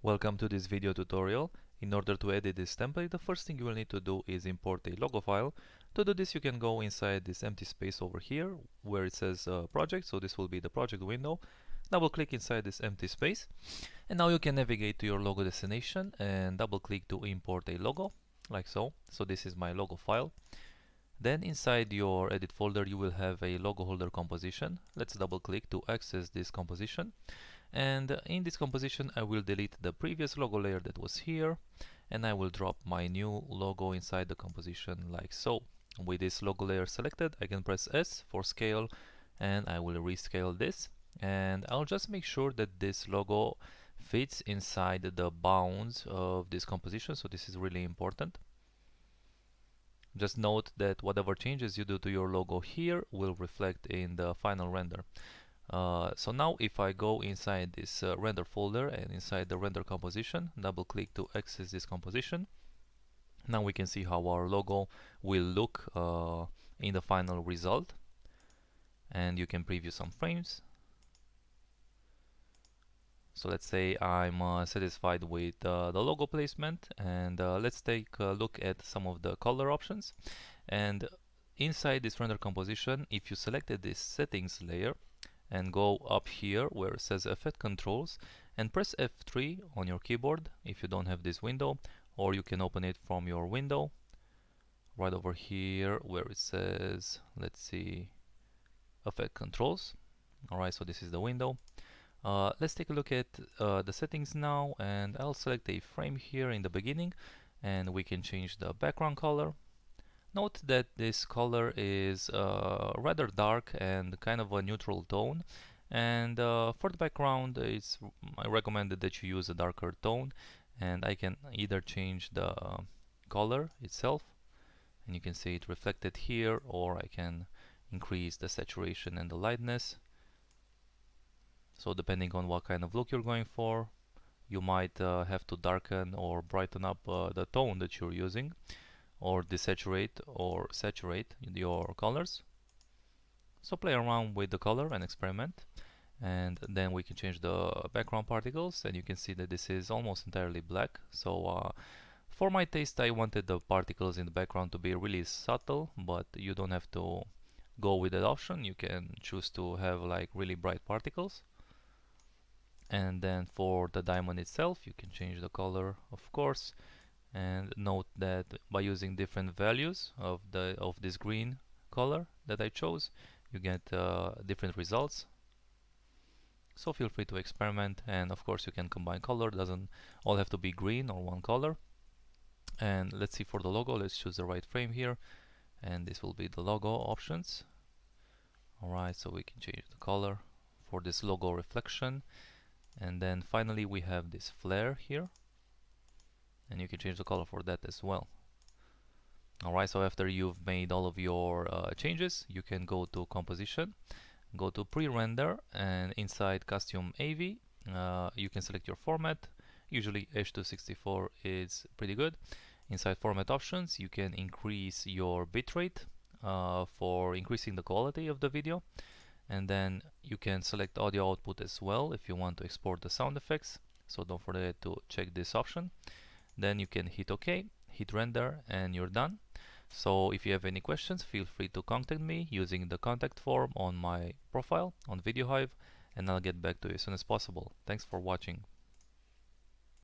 Welcome to this video tutorial. In order to edit this template, the first thing you will need to do is import a logo file. To do this, you can go inside this empty space over here where it says project. So this will be the project window. Double click inside this empty space. And now you can navigate to your logo destination and double click to import a logo like so. So this is my logo file. Then inside your edit folder, you will have a logo holder composition. Let's double click to access this composition. And in this composition, I will delete the previous logo layer that was here, and I will drop my new logo inside the composition like so. With this logo layer selected, I can press S for scale, and I will rescale this. And I'll just make sure that this logo fits inside the bounds of this composition, so this is really important. Just note that whatever changes you do to your logo here will reflect in the final render. So now if I go inside this render folder and inside the render composition, double click to access this composition. Now we can see how our logo will look in the final result, and you can preview some frames. So let's say I'm satisfied with the logo placement, and let's take a look at some of the color options. And inside this render composition, if you selected this settings layer and go up here where it says effect controls and press F3 on your keyboard if you don't have this window, or you can open it from your window right over here where it says, let's see, effect controls. Alright, so this is the window. Let's take a look at the settings now, and I'll select a frame here in the beginning, and we can change the background color. Note that this color is rather dark and kind of a neutral tone, and for the background I recommend that you use a darker tone, and I can either change the color itself, and you can see it reflected here, or I can increase the saturation and the lightness. So depending on what kind of look you're going for, you might have to darken or brighten up the tone that you're using, or desaturate or saturate your colors. So play around with the color and experiment, and then we can change the background particles, and you can see that this is almost entirely black. So for my taste, I wanted the particles in the background to be really subtle, but you don't have to go with that option. You can choose to have like really bright particles. And then for the diamond itself, you can change the color, of course. And note that by using different values of this green color that I chose, you get different results. So feel free to experiment, and of course you can combine color. Doesn't all have to be green or one color. And let's see, for the logo, let's choose the right frame here, and this will be the logo options. Alright, so we can change the color for this logo reflection. And then finally we have this flare here, and you can change the color for that as well. Alright, so after you've made all of your changes, you can go to composition, go to pre-render, and inside custom AV you can select your format. Usually H.264 is pretty good. Inside format options, you can increase your bitrate for increasing the quality of the video. And then you can select audio output as well if you want to export the sound effects, so don't forget to check this option. Then you can hit OK, hit render, and you're done. So if you have any questions, feel free to contact me using the contact form on my profile on VideoHive, and I'll get back to you as soon as possible. Thanks for watching.